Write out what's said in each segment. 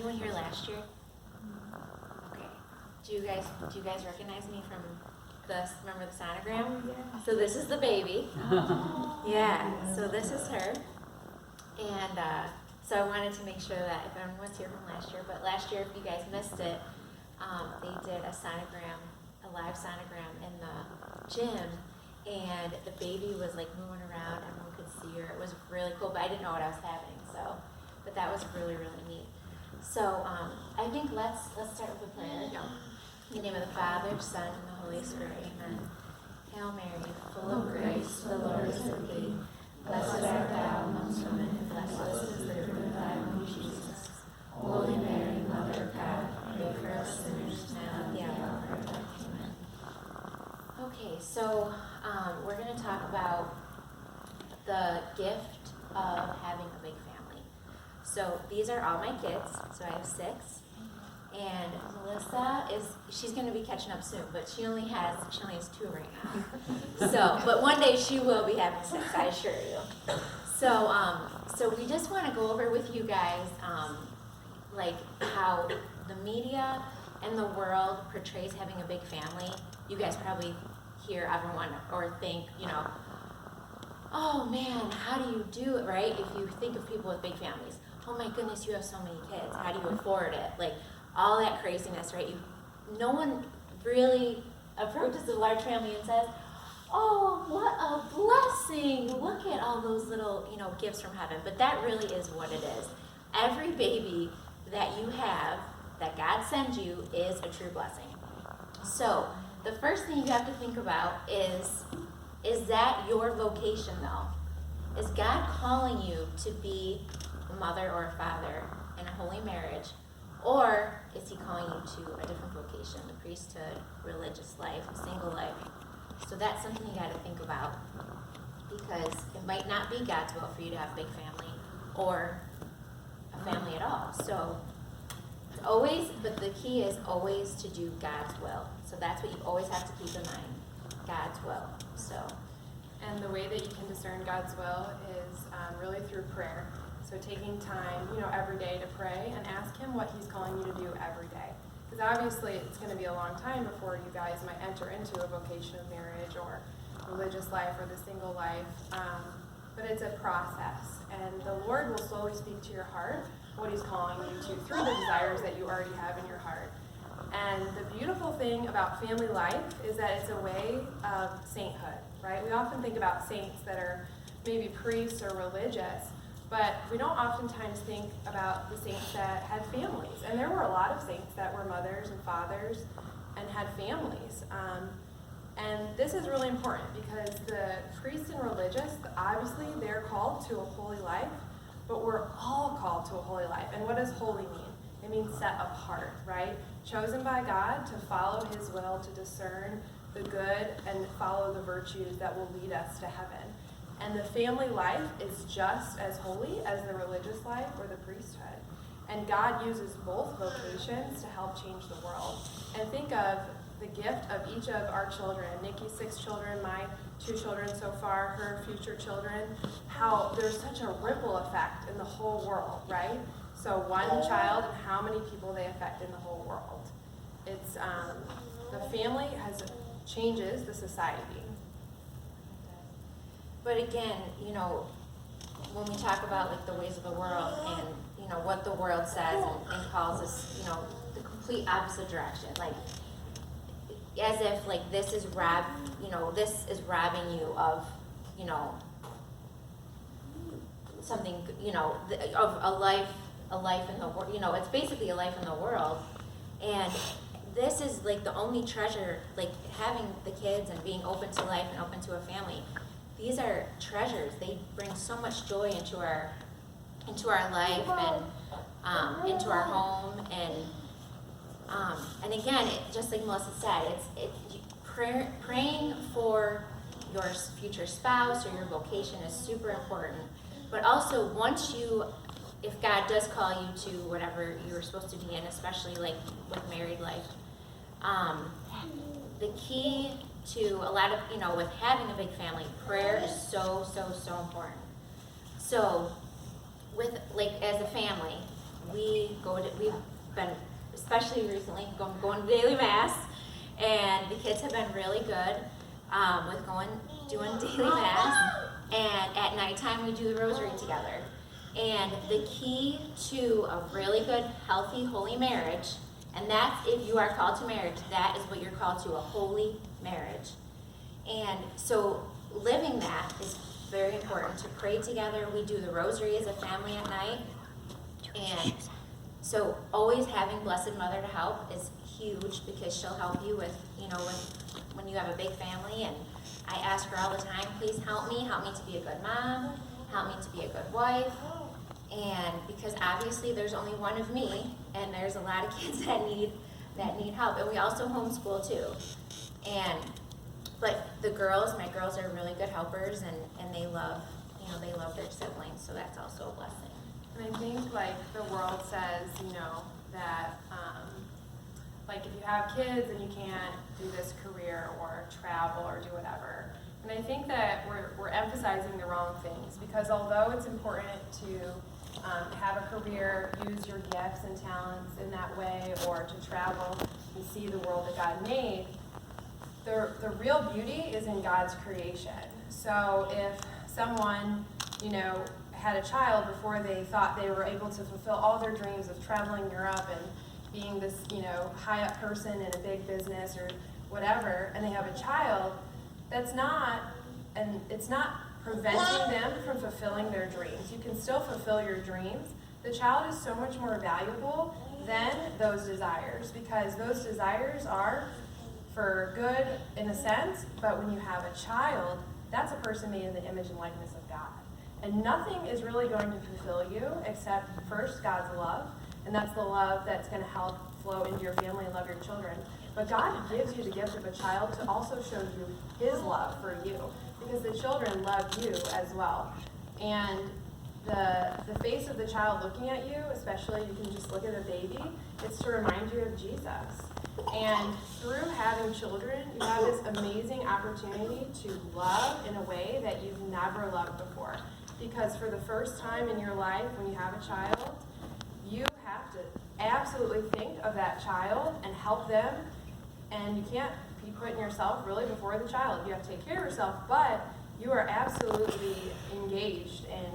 anyone here last year? Okay. Do you guys recognize me from remember the sonogram? Yeah. So this is the baby. Yeah, so this is her. And so I wanted to make sure that if everyone was here from last year, but last year, if you guys missed it, they did a live sonogram in the gym, and the baby was like moving around, everyone could see her. It was really cool, but I didn't know what I was having, so, but that was really, really neat. So I think let's start with a prayer. In the name of the Father, Son, and the Holy Spirit, amen. Hail Mary, full of grace, the Lord is with thee. Blessed art thou amongst women, and blessed is the fruit of thy womb, Jesus. Holy Mary, Mother of God, pray for us sinners, now and at the hour of our death. Amen. Okay, so we're going to talk about the gift of having a big family. So these are all my kids. So I have 6. And Melissa she's going to be catching up soon, but she only has 2 right now. So, but one day she will be having 6, I assure you. So we just want to go over with you guys, like how the media and the world portrays having a big family. You guys probably hear everyone or think, oh man, how do you do it, right? If you think of people with big families, oh my goodness, you have so many kids. How do you afford it? Like, all that craziness, right? No one really approaches a large family and says, oh, what a blessing. Look at all those little, gifts from heaven. But that really is what it is. Every baby that you have, that God sends you, is a true blessing. So the first thing you have to think about is that your vocation, though? Is God calling you to be a mother or a father in a holy marriage? Or is he calling you to a different vocation, the priesthood, religious life, single life? So that's something you got to think about, because it might not be God's will for you to have a big family or a family at all. So it's always, but the key is always to do God's will. So that's what you always have to keep in mind, God's will. So, and the way that you can discern God's will is really through prayer. So taking time, every day to pray and ask him what he's calling you to do every day. Because obviously it's going to be a long time before you guys might enter into a vocation of marriage or religious life or the single life. But it's a process. And the Lord will slowly speak to your heart what he's calling you to through the desires that you already have in your heart. And the beautiful thing about family life is that it's a way of sainthood, right? We often think about saints that are maybe priests or religious, but we don't oftentimes think about the saints that had families. And there were a lot of saints that were mothers and fathers and had families. And this is really important because the priests and religious, obviously they're called to a holy life, but we're all called to a holy life. And what does holy mean? It means set apart, right? Chosen by God to follow his will, to discern the good and follow the virtues that will lead us to heaven. And the family life is just as holy as the religious life or the priesthood. And God uses both vocations to help change the world. And think of the gift of each of our children. Nikki's 6 children, my 2 children so far, her future children, how there's such a ripple effect in the whole world, right? So one child and how many people they affect in the whole world. It's the family changes the society. but again, when we talk about like the ways of the world and what the world says and calls us, the complete opposite direction, like as if like this is robbing you of, something, of a life in the world. It's basically a life in the world, and this is like the only treasure, like having the kids and being open to life and open to a family. These are treasures. They bring so much joy into our life and into our home, and again, just like Melissa said, praying for your future spouse or your vocation is super important. But also, if God does call you to whatever you were supposed to be in, especially like with married life, the key to a lot of, with having a big family, prayer is so, so, so important. So, with, like, as a family, we've been, especially recently, going to daily mass, and the kids have been really good with doing daily mass. And at nighttime, we do the rosary together. And the key to a really good, healthy, holy marriage, and that's if you are called to marriage, that is what you're called to, a holy marriage. And so living that is very important, to pray together. We do the rosary as a family at night. And so always having Blessed Mother to help is huge, because she'll help you with, when you have a big family. And I ask her all the time, please help me to be a good mom, help me to be a good wife. And because obviously there's only one of me, and there's a lot of kids that need help. And we also homeschool too. But my girls are really good helpers, and they love their siblings, so that's also a blessing. And I think, like, the world says, that, like, if you have kids and you can't do this career or travel or do whatever. And I think that we're emphasizing the wrong things, because although it's important to have a career, use your gifts and talents in that way, or to travel and see the world that God made, the real beauty is in God's creation. So if someone, had a child before they thought they were able to fulfill all their dreams of traveling Europe and being this, high up person in a big business or whatever, and they have a child, it's not preventing them from fulfilling their dreams. You can still fulfill your dreams. The child is so much more valuable than those desires, because those desires are for good in a sense, but when you have a child, that's a person made in the image and likeness of God. And nothing is really going to fulfill you except first God's love, and that's the love that's going to help flow into your family and love your children. But God gives you the gift of a child to also show you his love for you, because the children love you as well. And the face of the child looking at you, especially, you can just look at a baby, it's to remind you of Jesus. And through having children, you have this amazing opportunity to love in a way that you've never loved before. Because for the first time in your life, when you have a child, you have to absolutely think of that child and help them. And you can't be putting yourself really before the child. You have to take care of yourself, but you are absolutely engaged in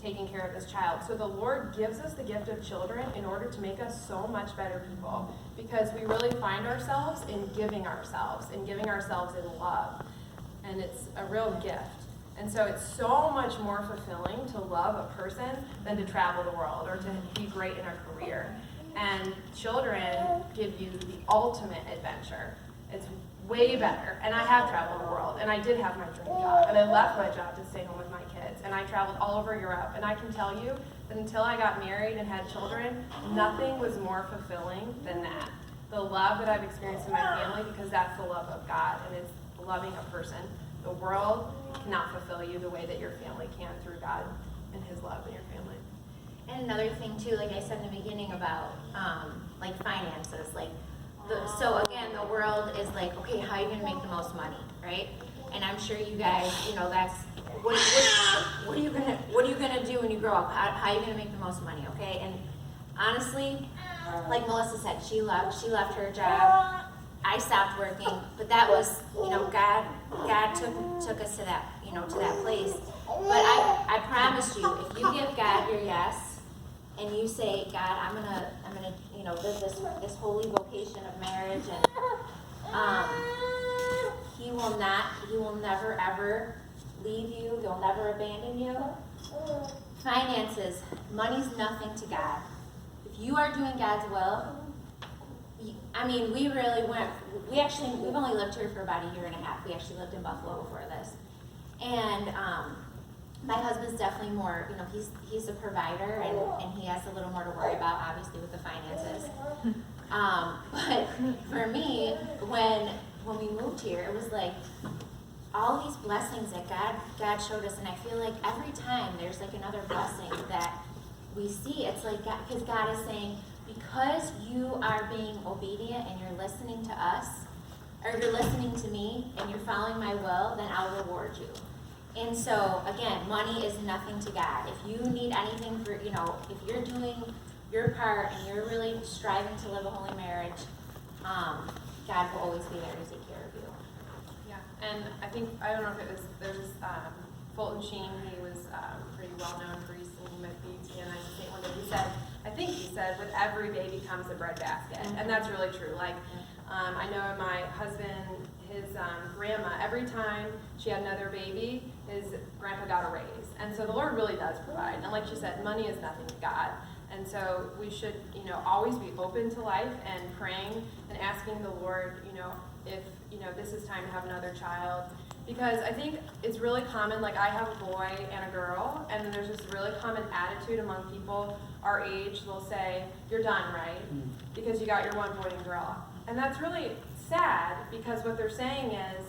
taking care of this child. So the Lord gives us the gift of children in order to make us so much better people, because we really find ourselves in giving ourselves in love. And it's a real gift. And so it's so much more fulfilling to love a person than to travel the world or to be great in a career. And children give you the ultimate adventure. It's way better. And I have traveled the world, and I did have my dream job, and I left my job to stay home with my kids, and I traveled all over Europe. And I can tell you that until I got married and had children, nothing was more fulfilling than that. The love that I've experienced in my family, because that's the love of God, and it's loving a person. The world cannot fulfill you the way that your family can through God and his love in your family. And another thing too, like I said in the beginning about like finances, so again, the world is like, okay, how are you gonna make the most money, right? And I'm sure you guys, that's what are you gonna do when you grow up? How are you gonna make the most money, okay? And honestly, like Melissa said, she left her job. I stopped working, but that was, God took us to that, to that place. But I promise you, if you give God your yes, and you say, God, I'm gonna, live this holy vocation of marriage, and He will never ever leave you. He'll never abandon you. Finances, money's nothing to God. If you are doing God's will, we've only lived here for about 1.5 years. We actually lived in Buffalo before this. And my husband's definitely more, he's a provider, and he has a little more to worry about, obviously, with the finances. But for me, when we moved here, it was like all these blessings that God showed us, and I feel like every time there's like another blessing that we see, it's like because God is saying, because you are being obedient and you're listening to us, or you're listening to me and you're following my will, then I'll reward you. And so, again, money is nothing to God. If you need anything for, if you're doing your part and you're really striving to live a holy marriage, God will always be there to take care of you. Yeah, and I think, I don't know if it was, there's Fulton Sheen, he was pretty well known recently, he might be TNI State one day, he said, with every baby comes a breadbasket, and that's really true. Like, I know my husband, his grandma, every time she had another baby, his grandpa got a raise, and so the Lord really does provide, and like you said, money is nothing to God. And so we should, always be open to life and praying and asking the Lord, if, this is time to have another child. Because I think it's really common, like I have a boy and a girl, and then there's this really common attitude among people our age. They'll say, you're done, right? Because you got your one boy and girl. And that's really sad, because what they're saying is,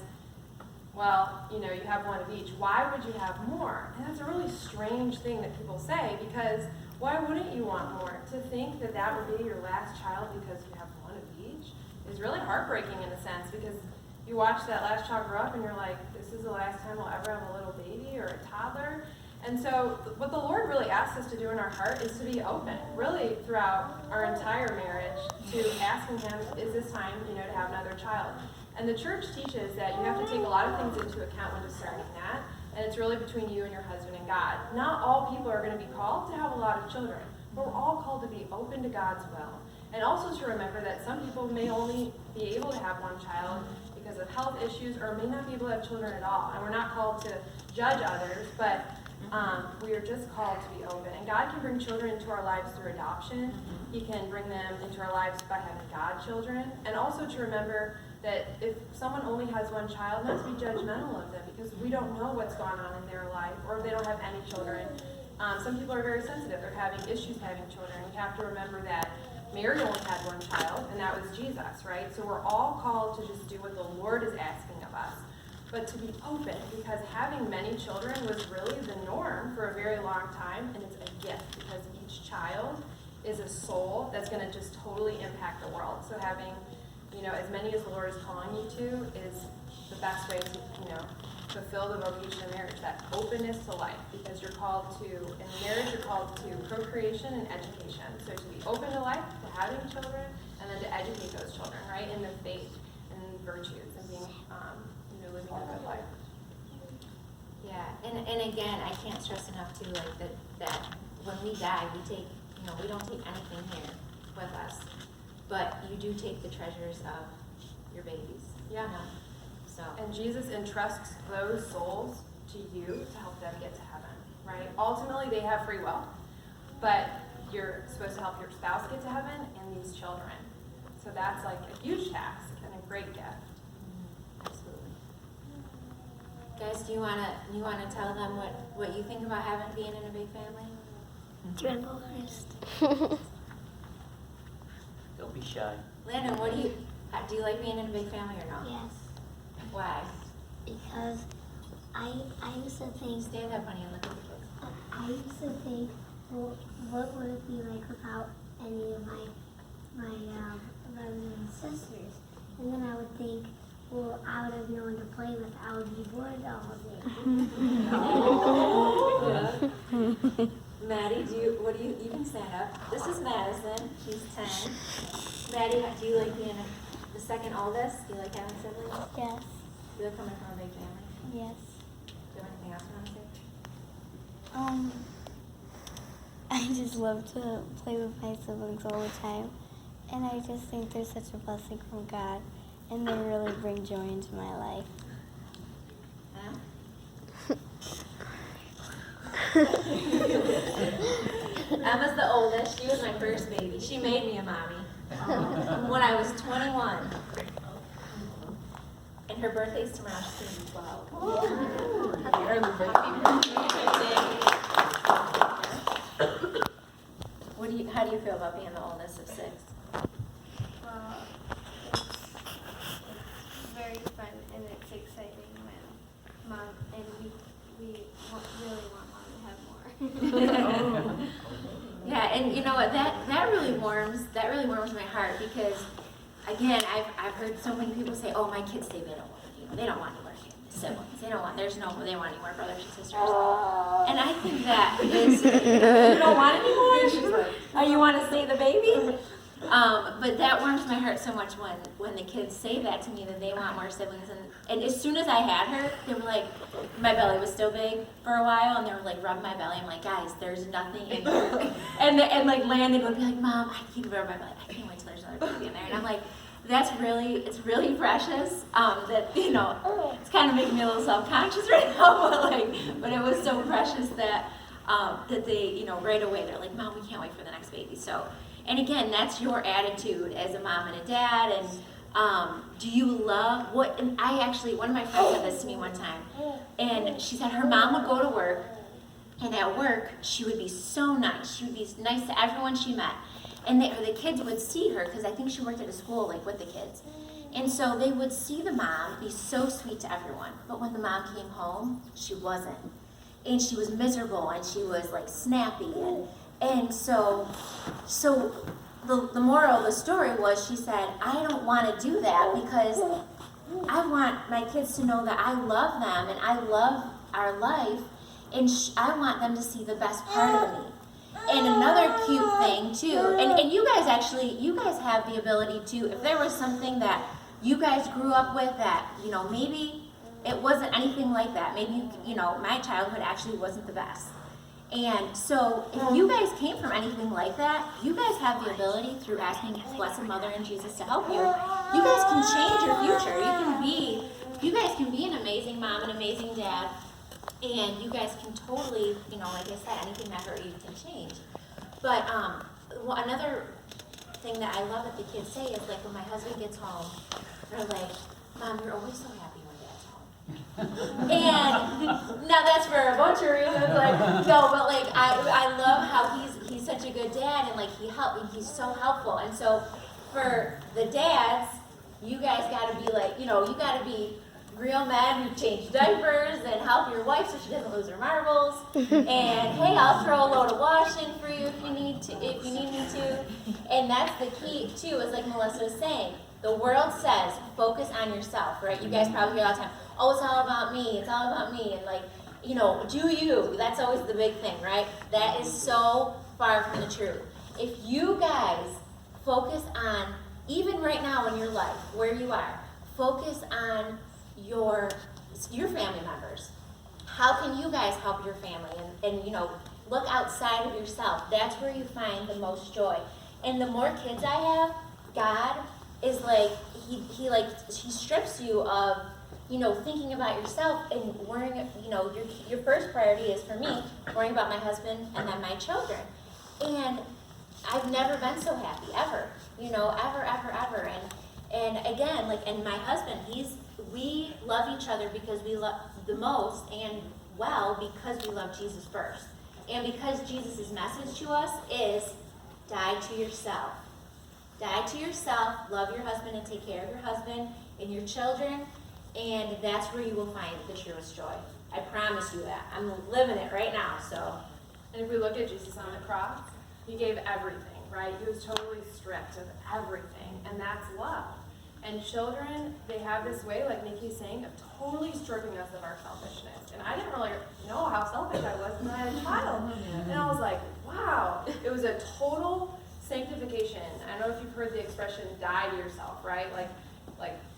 well, you have one of each. Why would you have more? And that's a really strange thing that people say, because why wouldn't you want more? To think that that would be your last child because you have one of each is really heartbreaking in a sense, because you watch that last child grow up and you're like, this is the last time we'll ever have a little baby or a toddler. And so what the Lord really asks us to do in our heart is to be open, really throughout our entire marriage, to asking Him, is this time, to have another child? And the church teaches that you have to take a lot of things into account when discerning that, and it's really between you and your husband and God. Not all people are going to be called to have a lot of children, but we're all called to be open to God's will. And also to remember that some people may only be able to have one child because of health issues, or may not be able to have children at all. And we're not called to judge others, but we are just called to be open. And God can bring children into our lives through adoption. He can bring them into our lives by having godchildren. And also to remember that if someone only has one child, not to be judgmental of them, because we don't know what's going on in their life, or if they don't have any children. Some people are very sensitive. They're having issues having children. We have to remember that Mary only had one child, and that was Jesus, right? So we're all called to just do what the Lord is asking of us, but to be open, because having many children was really the norm for a very long time, and it's a gift, because each child is a soul that's going to just totally impact the world. So having, as many as the Lord is calling you to is the best way to, fulfill the vocation of marriage, that openness to life, because you're called to, in marriage, you're called to procreation and education. So to be open to life, to having children, and then to educate those children, right, in the faith and virtues and being, living a good life. Yeah, and again, I can't stress enough too, like that when we die, we take, we don't take anything here with us, but you do take the treasures of your babies. Yeah. So. And Jesus entrusts those souls to you to help them get to heaven, right? Ultimately, they have free will, but you're supposed to help your spouse get to heaven and these children. So that's like a huge task and a great gift. Absolutely. Guys, do you wanna tell them what you think about being in a big family? Do you want to go first? Don't be shy. Landon, do you like being in a big family or no? Yes, Why? because I used to think, Stand up, honey, and look at the kids. I used to think, well, what would it be like without any of my brothers and sisters? And then I would think, well, I would have no one to play with. I would be bored all day. Maddie, you can stand up. This is Madison, she's 10. Maddie, do you like being the second oldest? Do you like having siblings? Yes, You like coming from a big family? yes. Do you have anything else you want to say? I just love to play with my siblings all the time, and I just think they're such a blessing from God, and they really bring joy into my life. Huh? Emma's the oldest. She was my first baby. She made me a mommy when I was 21. And her birthday's tomorrow. She's going to be 12. Happy early birthday. How do you feel about being the oldest of 6? Well, it's very fun and it's exciting when Mom and we really want Mom to have more. Yeah, and you know what? That really warms my heart, because again, I've heard so many people say, "Oh, my kids say they don't want to, they don't want to learn siblings. They want any more brothers and sisters. And I think that is, you don't want any more? She's like, Oh, you want to stay the baby? But that warms my heart so much when the kids say that to me, that they want more siblings. And as soon as I had her, they were like, my belly was still big for a while, and they were like rubbing my belly. I'm like, guys, there's nothing in here. And like Landon would be like, Mom, I keep rubbing my belly. I can't wait till there's another baby in there. And I'm like, it's really precious. That, you know, it's kind of making me a little self-conscious right now, but it was so precious that that they, you know, right away they're like, Mom, we can't wait for the next baby. So. And again, that's your attitude as a mom and a dad. And do you love what? And one of my friends said this to me one time, and she said her mom would go to work, and at work she would be so nice. She would be nice to everyone she met, and the kids would see her, because I think she worked at a school like with the kids, and so they would see the mom be so sweet to everyone. But when the mom came home, she wasn't, and she was miserable, and she was like snappy and so the moral of the story was, she said, I don't want to do that, because I want my kids to know that I love them and I love our life, and I want them to see the best part of me. And another cute thing too, and you guys have the ability to, if there was something that you guys grew up with that, you know, maybe it wasn't anything like that. Maybe, you know, my childhood actually wasn't the best. And so, if you guys came from anything like that, you guys have the ability, through asking Blessed Mother and Jesus to help you, you guys can change your future. You guys can be an amazing mom, an amazing dad, and you guys can totally, you know, like I said, anything that hurt you can change. But another thing that I love that the kids say is, like, when my husband gets home, they're like, Mom, you're always so happy when Dad's home. And now that's for a bunch of reasons, like, no, but like I love how he's such a good dad, and like he's so helpful. And so for the dads, you guys gotta be like, you know, you gotta be real men who change diapers and help your wife so she doesn't lose her marbles. And hey, I'll throw a load of washing for you if you need me to. And that's the key too, is like Melissa was saying. The world says, focus on yourself, right? You guys probably hear all the time, oh, it's all about me, and like, you know, do you? That's always the big thing, right? That is so far from the truth. If you guys focus on, even right now in your life, where you are, focus on your family members. How can you guys help your family? And you know, look outside of yourself. That's where you find the most joy. And the more kids I have, God is like, he strips you of, you know, thinking about yourself and worrying, you know, your first priority is, for me, worrying about my husband and then my children. And I've never been so happy, ever, you know, ever. And again, like, and my husband, we love each other because we love the most, and because we love Jesus first. And because Jesus' message to us is, die to yourself. Die to yourself, love your husband and take care of your husband and your children, and that's where you will find the truest joy. I promise you that. I'm living it right now, so. And if we look at Jesus on the cross, he gave everything, right? He was totally stripped of everything, and that's love. And children, they have this way, like Nikki's saying, of totally stripping us of our selfishness. And I didn't really know how selfish I was when I had a child. And I was like, wow, it was a total sanctification. I don't know if you've heard the expression, die to yourself, right? Like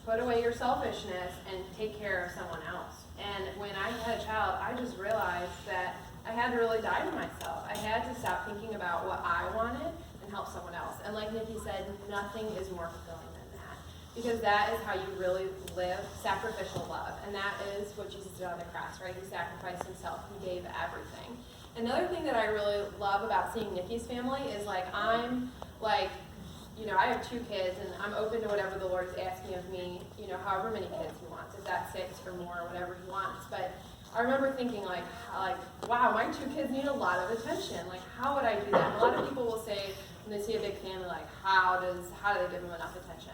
put away your selfishness and take care of someone else. And when I had a child, I just realized that I had to really die to myself. I had to stop thinking about what I wanted and help someone else. And like Nikki said, nothing is more fulfilling than that. Because that is how you really live sacrificial love. And that is what Jesus did on the cross, right? He sacrificed himself. He gave everything. Another thing that I really love about seeing Nikki's family is, like, I'm, like, you know, I have 2 kids, and I'm open to whatever the Lord's asking of me, you know, however many kids he wants, if that's 6 or more, or whatever he wants. But I remember thinking, like, wow, my 2 kids need a lot of attention. Like, how would I do that? And a lot of people will say, when they see a big family, like, how do they give them enough attention?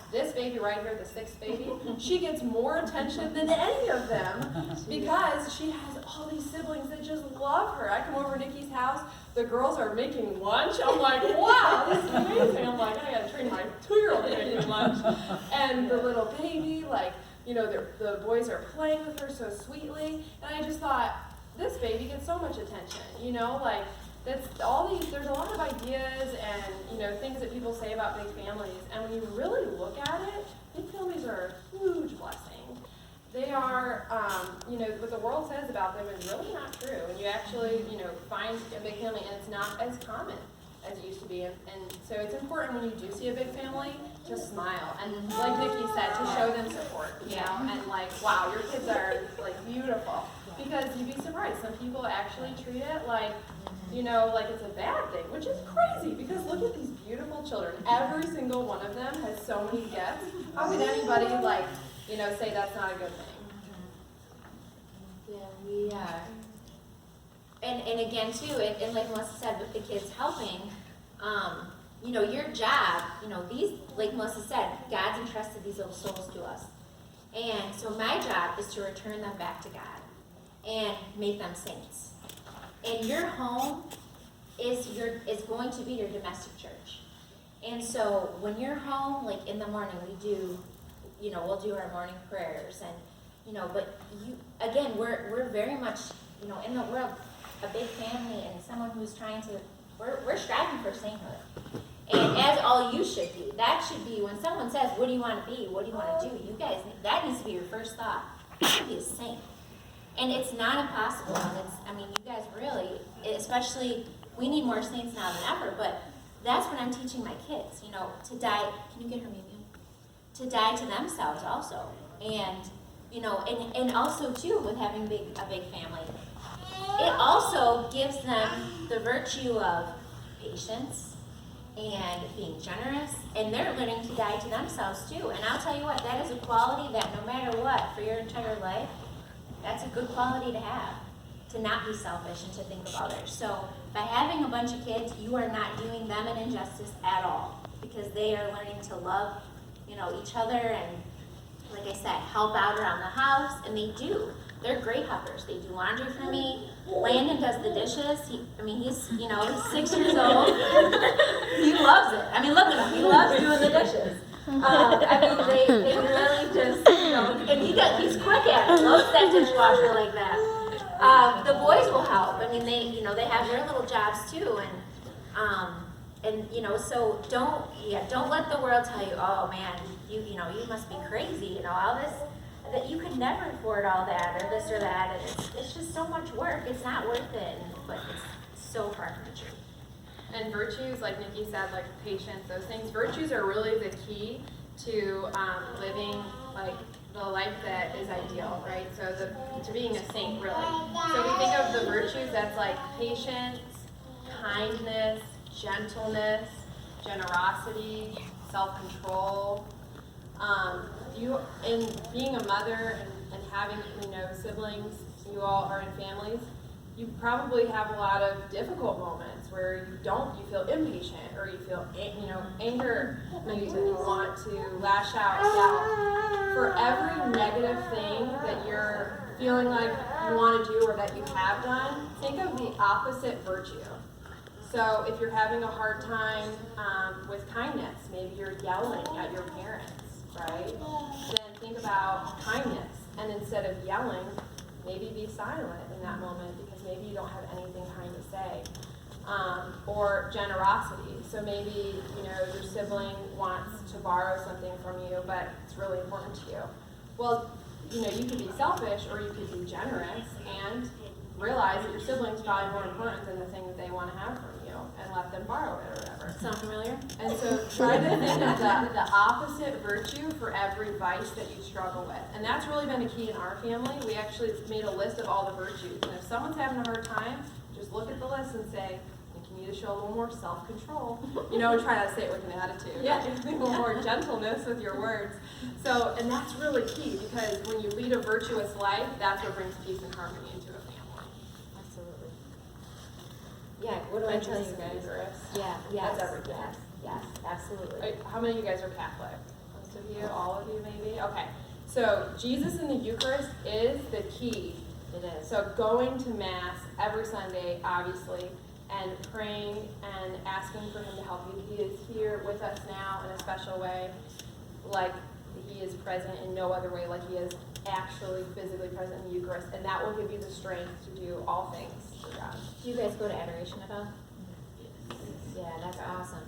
This baby right here, the 6th baby, she gets more attention than any of them because she has all these siblings that just love her. I come over to Nikki's house, the girls are making lunch. I'm like, wow, this is amazing. I'm like, I gotta train my 2-year-old to make me lunch. And the little baby, like, you know, the boys are playing with her so sweetly, and I just thought, this baby gets so much attention, you know, like, there's a lot of ideas and, you know, things that people say about big families, and when you really look at it, big families are a huge blessing. They are, you know, what the world says about them is really not true, and you actually, you know, find a big family, and it's not as common as it used to be, and so it's important when you do see a big family to smile, and like Nikki said, to show them support, you know, and like, wow, your kids are like beautiful, because you'd be surprised, some people actually treat it like, you know, like it's a bad thing, which is crazy, because look at these beautiful children, every single one of them has so many gifts. How could anybody, like, you know, say that's not a good thing? Yeah, we and again too, and like Melissa said, with the kids helping, you know, your job, you know, these, like Melissa said, God's entrusted these little souls to us, and so my job is to return them back to God and make them saints. And your home is going to be your domestic church. And so when you're home, like in the morning, we do, you know, we'll do our morning prayers, and you know, but again, we're very much, you know, in the world, a big family, and someone who's trying to, we're striving for sainthood. And as all you should be, that should be, when someone says, what do you want to be, what do you want to do, you guys, that needs to be your first thought. I should be a saint. And it's not impossible. You guys really, especially, we need more saints now than ever, but that's what I'm teaching my kids, you know, to die. Can you get her maybe? To die to themselves also. And, you know, and also too, with having a big family, it also gives them the virtue of patience and being generous, and they're learning to die to themselves too. And I'll tell you what, that is a quality that no matter what, for your entire life, that's a good quality to have, to not be selfish and to think of others. So by having a bunch of kids, you are not doing them an injustice at all, because they are learning to love, you know, each other, and like I said, help out around the house, and they do. They're great helpers. They do laundry for me. Landon does the dishes. He's 6 years old. He loves it. I mean, look at him. He loves doing the dishes. They really just, you know, and he's quick at it. Loves that dishwasher like that. The boys will help. I mean, they have their little jobs too, and you know, so don't let the world tell you, oh man, you must be crazy, you know, all this, that you could never afford all that or this or that, and it's just so much work. It's not worth it, but it's so far from the truth. And virtues, like Nikki said, like patience, those things, virtues are really the key to living like the life that is ideal, right? So to being a saint, really. So we think of the virtues, that's like patience, kindness, gentleness, generosity, self-control. In being a mother and having, you know, siblings, you all are in families, you probably have a lot of difficult moments where you feel impatient, or you feel, you know, anger, maybe you want to lash out, yell. For every negative thing that you're feeling like you want to do or that you have done, think of the opposite virtue. So if you're having a hard time with kindness, maybe you're yelling at your parents, right? Then think about kindness, and instead of yelling, maybe be silent in that moment, because maybe you don't have anything kind to say. Or generosity. So maybe, you know, your sibling wants to borrow something from you, but it's really important to you. Well, you know, you could be selfish, or you could be generous and realize that your sibling's probably more important than the thing that they want to have from you, and let them borrow it or whatever. Sound familiar? And so try to think of the opposite virtue for every vice that you struggle with. And that's really been a key in our family. We actually made a list of all the virtues. And if someone's having a hard time, just look at the list and say, you need to show a little more self-control. You know, and try not to say it with an attitude. Yeah. A little more gentleness with your words. So, and that's really key, because when you lead a virtuous life, that's what brings peace and harmony into a family. Absolutely. Yeah, what do I tell you guys? Yeah, yes, That's everything. Yes, absolutely. How many of you guys are Catholic? Most of you? All of you maybe? Okay. So Jesus in the Eucharist is the key. It is. So going to Mass every Sunday, obviously, and praying and asking for him to help you. He is here with us now in a special way. Like, that he is present in no other way, like he is actually physically present in the Eucharist, and that will give you the strength to do all things for God. Do you guys go to adoration at all? Yeah, that's awesome.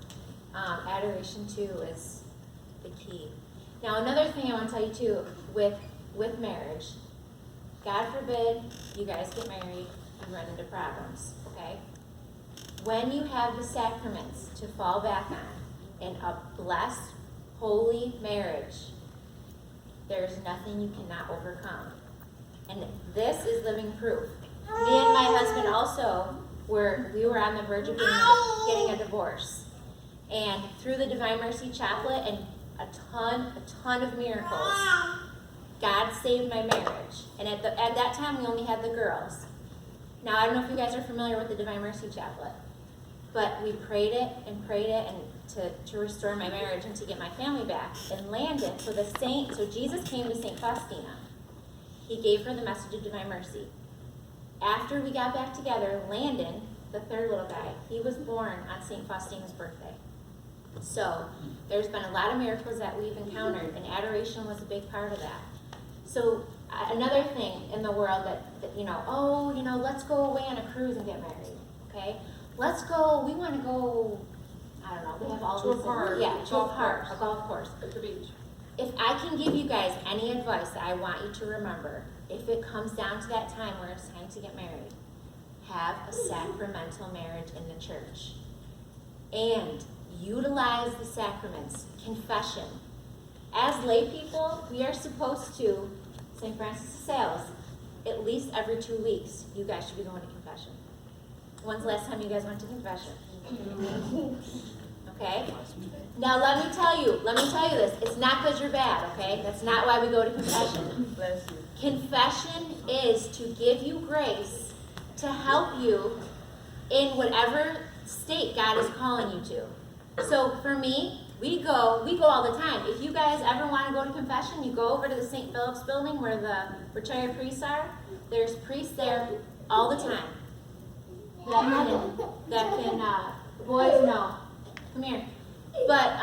Adoration too is the key. Now another thing I want to tell you too, with marriage, God forbid you guys get married and run into problems, okay? When you have the sacraments to fall back on in a blessed, holy marriage, there's nothing you cannot overcome. And this is living proof. Me and my husband also we were on the verge of getting a divorce. And through the Divine Mercy Chaplet and a ton of miracles, God saved my marriage. And at that time, we only had the girls. Now, I don't know if you guys are familiar with the Divine Mercy Chaplet, but we prayed it and to restore my marriage and to get my family back. And Landon, so Jesus came to St. Faustina. He gave her the message of Divine Mercy. After we got back together, Landon, the third little guy, he was born on St. Faustina's birthday. So there's been a lot of miracles that we've encountered, and adoration was a big part of that. So another thing in the world that let's go away on a cruise and get married, okay? Let's go, we want to go, I don't know, we have all To a these park. things. Yeah, to a park, a golf course. At the beach. If I can give you guys any advice that I want you to remember, if it comes down to that time where it's time to get married, have a sacramental marriage in the church. And utilize the sacraments, confession. As lay people, we are supposed to, St. Francis of Sales, at least every 2 weeks, you guys should be going to confession. When's the last time you guys went to confession? Okay? Now let me tell you this. It's not because you're bad, okay? That's not why we go to confession. Confession is to give you grace to help you in whatever state God is calling you to. So for me, we go all the time. If you guys ever want to go to confession, you go over to the St. Philip's building where the retired priests are. There's priests there all the time. Boys, no. Come here. But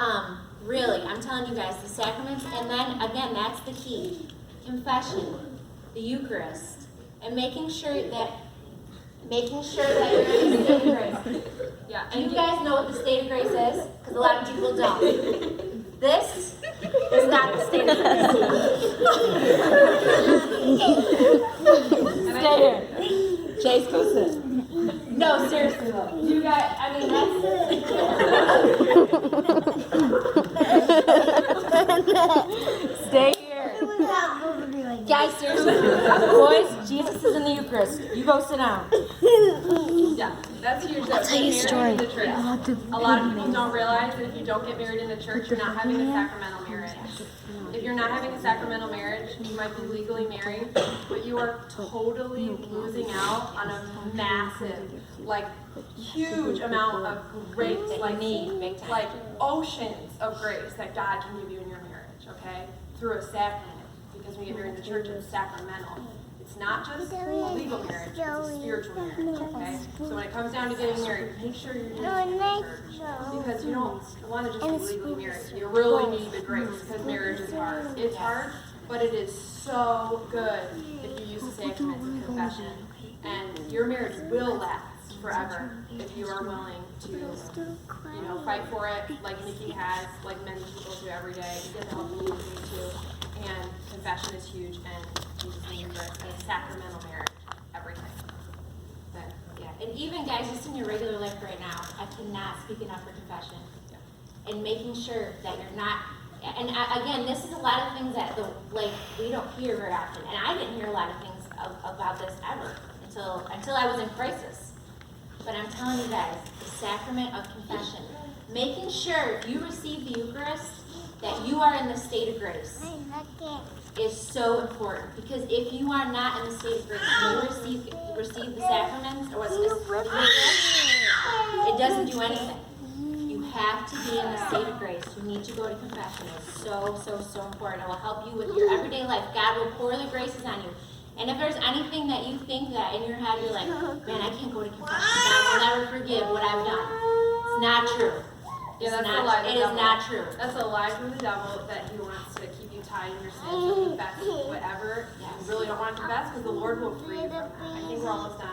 really, I'm telling you guys, the sacraments, and then again, that's the key. Confession, the Eucharist, and making sure that you're in the state of grace. Yeah. Do you guys know what the state of grace is? Because a lot of people don't. This is not the state of grace. Stay here. Chase, go sit. No, seriously though. You guys, I mean, that's... Stay here. Guys, seriously. Boys, Jesus is in the Eucharist. You go sit down. Yeah, that's huge. I'll tell you a story. In the church. A lot of people don't realize that if you don't get married in the church, you're not having a sacramental marriage. If you're not having a sacramental marriage, you might be legally married, but you are totally losing out on a massive, huge amount of grace, like oceans of grace that God can give you in your marriage, okay? Through a sacrament. Because when you get married in the church, it's sacramental. It's not just a legal marriage, it's a spiritual marriage, okay? So when it comes down to getting married, make sure you're doing it in the church. Because you don't want to just be legally married. You really need the grace, because marriage is hard. It's hard, but it is so good if you use the sacraments of confession. And your marriage will last forever if you are willing to, fight for it like Nikki has, like many people do every day, to get the help you need to. And confession is huge, and Jesus in the Eucharist, and a sacramental marriage, everything. But, yeah. And even, guys, just in your regular life right now, I cannot speak enough for confession. Yeah. And making sure that you're not, and again, this is a lot of things that, we don't hear very often. And I didn't hear a lot of things about this ever until I was in crisis. But I'm telling you guys, the sacrament of confession, making sure you receive the Eucharist, that you are in the state of grace is so important, because if you are not in the state of grace, you receive the sacraments or it doesn't do anything. You have to be in the state of grace. You need to go to confession. It's so important. It will help you with your everyday life. God will pour the graces on you. And if there's anything that you think that in your head you're like, man, I can't go to confession, God will never forgive what I've done. It's not true. Yeah, that's not, a lie of the it is devil. not true. That's a lie from the devil that he wants to keep you tied in your sins and confess whatever you really don't want to confess, because the Lord will free you from that. I think we're almost done.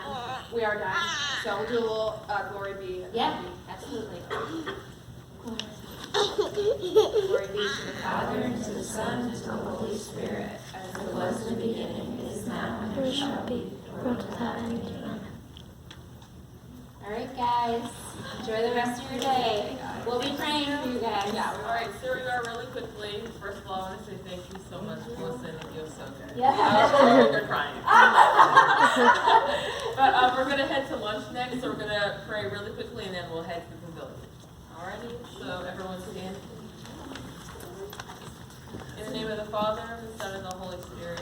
We are done. So we'll do a little glory be. Yeah, absolutely. Glory be to the Father, and to the Son, and to the Holy Spirit, as it was in the beginning, is now, and ever shall be, world without end. Amen. All right, guys, enjoy the rest of your day. We'll be praying for you guys. Yeah, all right, so we are really quickly. First of all, I want to say thank you so much for listening. It was so good. Yeah. You're crying. But we're going to head to lunch next, so we're going to pray really quickly, and then we'll head to the pavilion. Alrighty, so everyone stand. In the name of the Father, the Son, and the Holy Spirit.